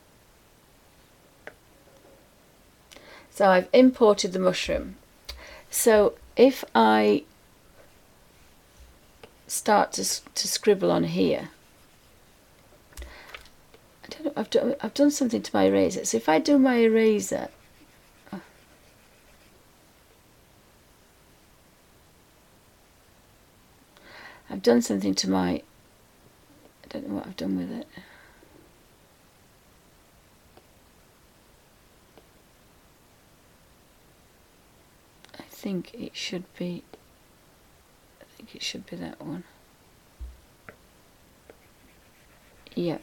So I've imported the mushroom. So if I start to scribble on here, I don't know, I've done something to my eraser. So if I do my eraser, I've done something to my, I don't know what I've done with it. I think it should be that one. Yeah.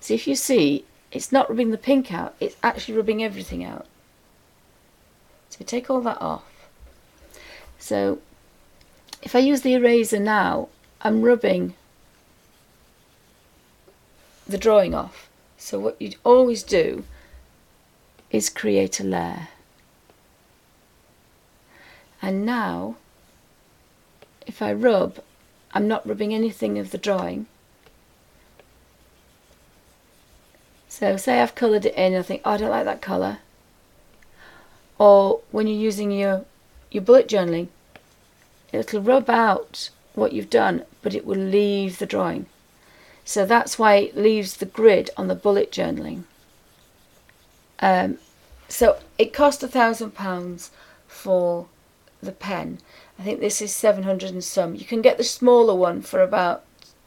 So if you see, it's not rubbing the pink out, it's actually rubbing everything out. So take all that off. So if I use the eraser now, I'm rubbing the drawing off. So what you'd always do is create a layer. And now, if I rub, I'm not rubbing anything of the drawing. So say I've coloured it in and I think, oh, I don't like that colour. Or when you're using your bullet journaling, it'll rub out what you've done, but it will leave the drawing. So that's why it leaves the grid on the bullet journaling. So it cost £1,000 for the pen. I think this is 700 and some. You can get the smaller one for about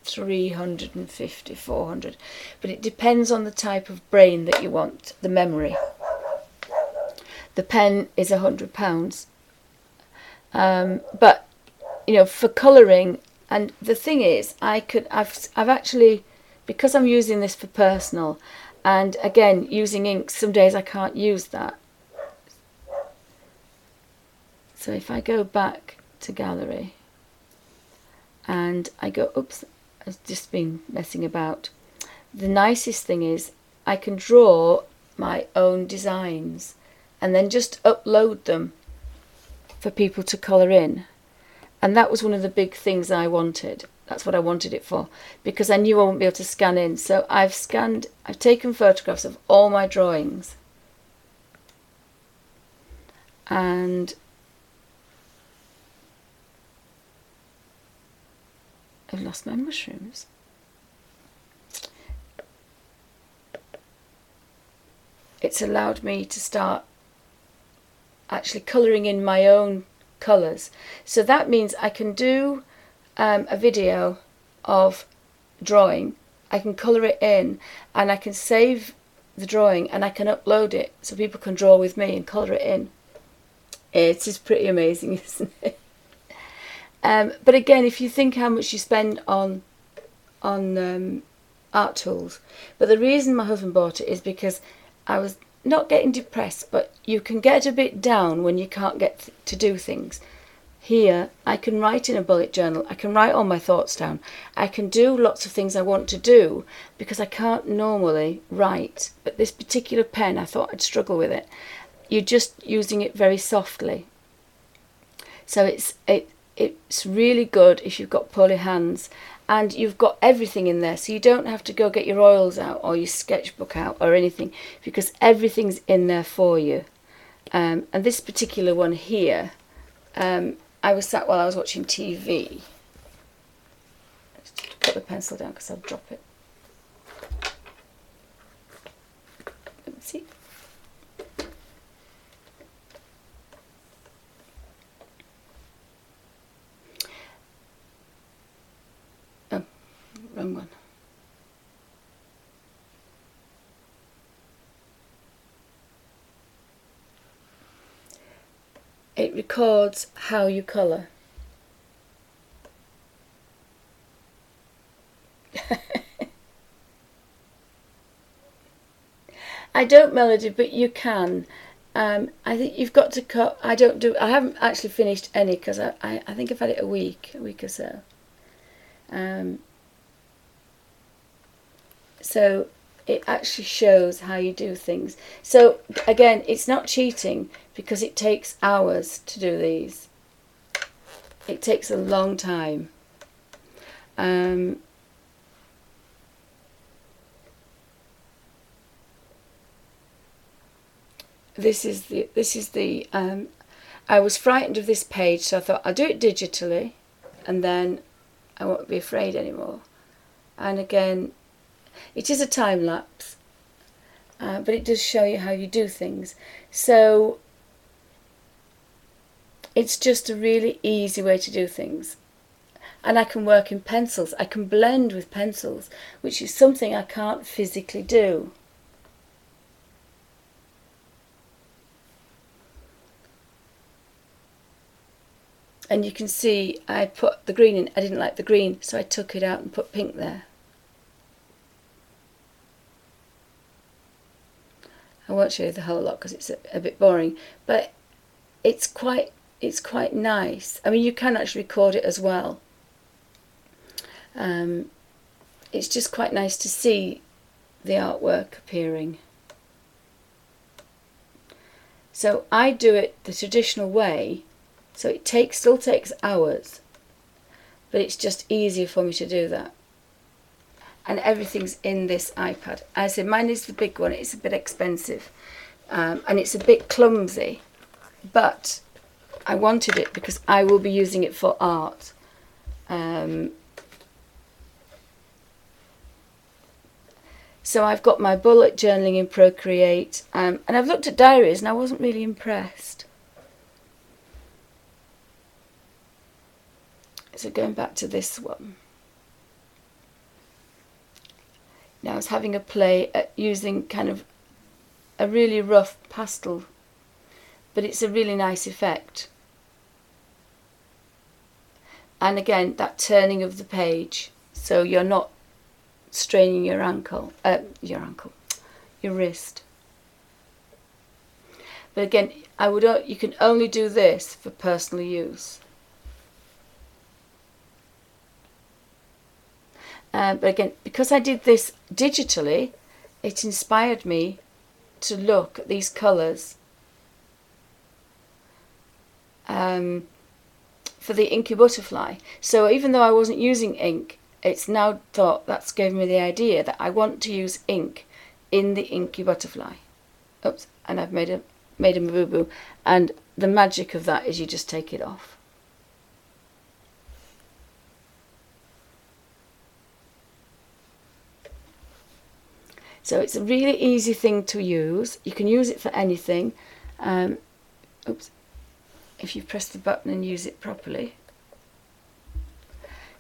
350, 400, but it depends on the type of brain that you want, the memory. The pen is £100, but you know, for colouring, and the thing is, I've actually, because I'm using this for personal, and again using ink, some days I can't use that. So if I go back to gallery and I go, oops, I've just been messing about. The nicest thing is I can draw my own designs and then just upload them for people to colour in. And that was one of the big things I wanted. That's what I wanted it for, because I knew I wouldn't be able to scan in. So I've taken photographs of all my drawings. And I've lost my mushrooms. It's allowed me to start actually colouring in my own colours. So that means I can do a video of drawing, I can colour it in, and I can save the drawing and I can upload it so people can draw with me and colour it in. It is pretty amazing, isn't it? But again, if you think how much you spend on art tools, but the reason my husband bought it is because I was not getting depressed, but you can get a bit down when you can't get to do things. Here I can write in a bullet journal, I can write all my thoughts down, I can do lots of things I want to do because I can't normally write, but this particular pen I thought I'd struggle with it. You're just using it very softly, so it's really good if you've got poorly hands, and you've got everything in there, so you don't have to go get your oils out or your sketchbook out or anything, because everything's in there for you. And this particular one here, I was sat while I was watching TV. Just put the pencil down because I'll drop it. Let's see. Oh, wrong one. It records how you colour. I don't melody, but you can. I think you've got to cut. I haven't actually finished any because I think I've had it a week or so. So it actually shows how you do things. So again, it's not cheating because it takes hours to do these. It takes a long time. This is the I was frightened of this page, so I thought I'll do it digitally and then I won't be afraid anymore. And again, it is a time lapse, but it does show you how you do things. So it's just a really easy way to do things. And I can work in pencils. I can blend with pencils, which is something I can't physically do. And you can see I put the green in. I didn't like the green, so I took it out and put pink there. I won't show you the whole lot because it's a bit boring, but it's quite nice. I mean, you can actually record it as well. It's just quite nice to see the artwork appearing. So I do it the traditional way, so it still takes hours, but it's just easier for me to do that. And everything's in this iPad. I said mine is the big one. It's a bit expensive, and it's a bit clumsy, but I wanted it because I will be using it for art. So I've got my bullet journaling in Procreate, and I've looked at diaries and I wasn't really impressed. So going back to this one. Now I was having a play at using kind of a really rough pastel, but it's a really nice effect. And again, that turning of the page, so you're not straining your wrist. But again, you can only do this for personal use. But again, because I did this digitally, it inspired me to look at these colours for the inky butterfly. So even though I wasn't using ink, it's now that's given me the idea that I want to use ink in the inky butterfly. Oops, and I've made a boo-boo. And the magic of that is you just take it off. So it's a really easy thing to use. You can use it for anything. Oops. If you press the button and use it properly.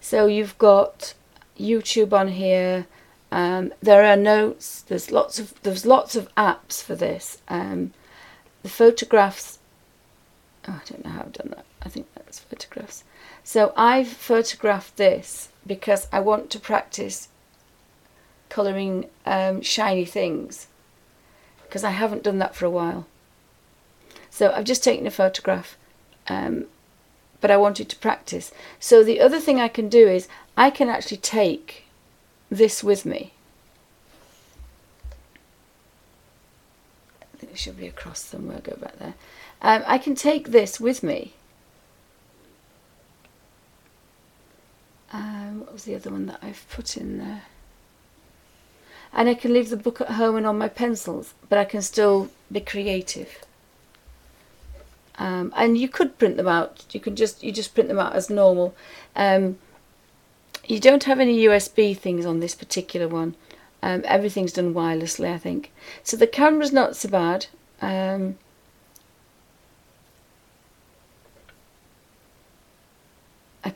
So you've got YouTube on here. There are notes. There's lots of apps for this. The photographs. Oh, I don't know how I've done that. I think that's photographs. So I've photographed this because I want to practice colouring shiny things, because I haven't done that for a while. So I've just taken a photograph, but I wanted to practice. So the other thing I can do is I can actually take this with me. I think it should be across somewhere. Go back there. I can take this with me. What was the other one that I've put in there? And I can leave the book at home and on my pencils, but I can still be creative. And you could print them out. You just print them out as normal. You don't have any USB things on this particular one. Everything's done wirelessly, I think. So the camera's not so bad. I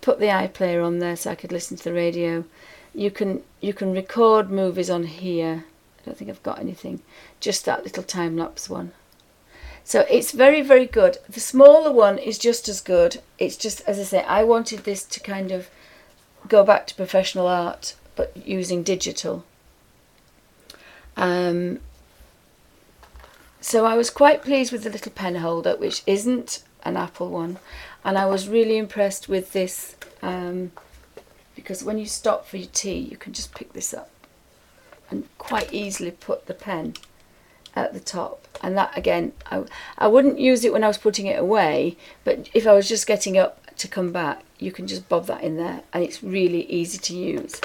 put the iPlayer on there so I could listen to the radio. You can record movies on here. I don't think I've got anything. Just that little time-lapse one. So it's very, very good. The smaller one is just as good. It's just, as I say, I wanted this to kind of go back to professional art, but using digital. So I was quite pleased with the little pen holder, which isn't an Apple one. And I was really impressed with this, because when you stop for your tea, you can just pick this up and quite easily put the pen at the top. And that, again, I wouldn't use it when I was putting it away, but if I was just getting up to come back, you can just bob that in there, and it's really easy to use.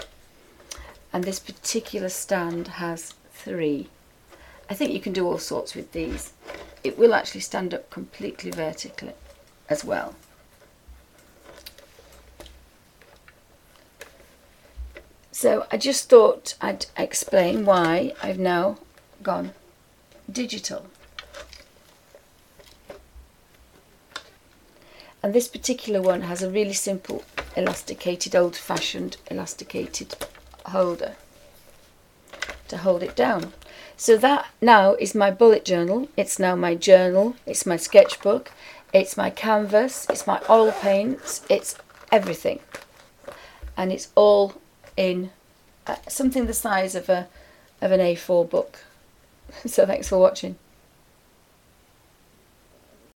And this particular stand has 3. I think you can do all sorts with these. It will actually stand up completely vertically as well. So I just thought I'd explain why I've now gone digital. And this particular one has a really simple elasticated, old-fashioned elasticated holder to hold it down. So that now is my bullet journal. It's now my journal. It's my sketchbook. It's my canvas. It's my oil paints. It's everything. And it's all in something the size of an A4 book. So thanks for watching.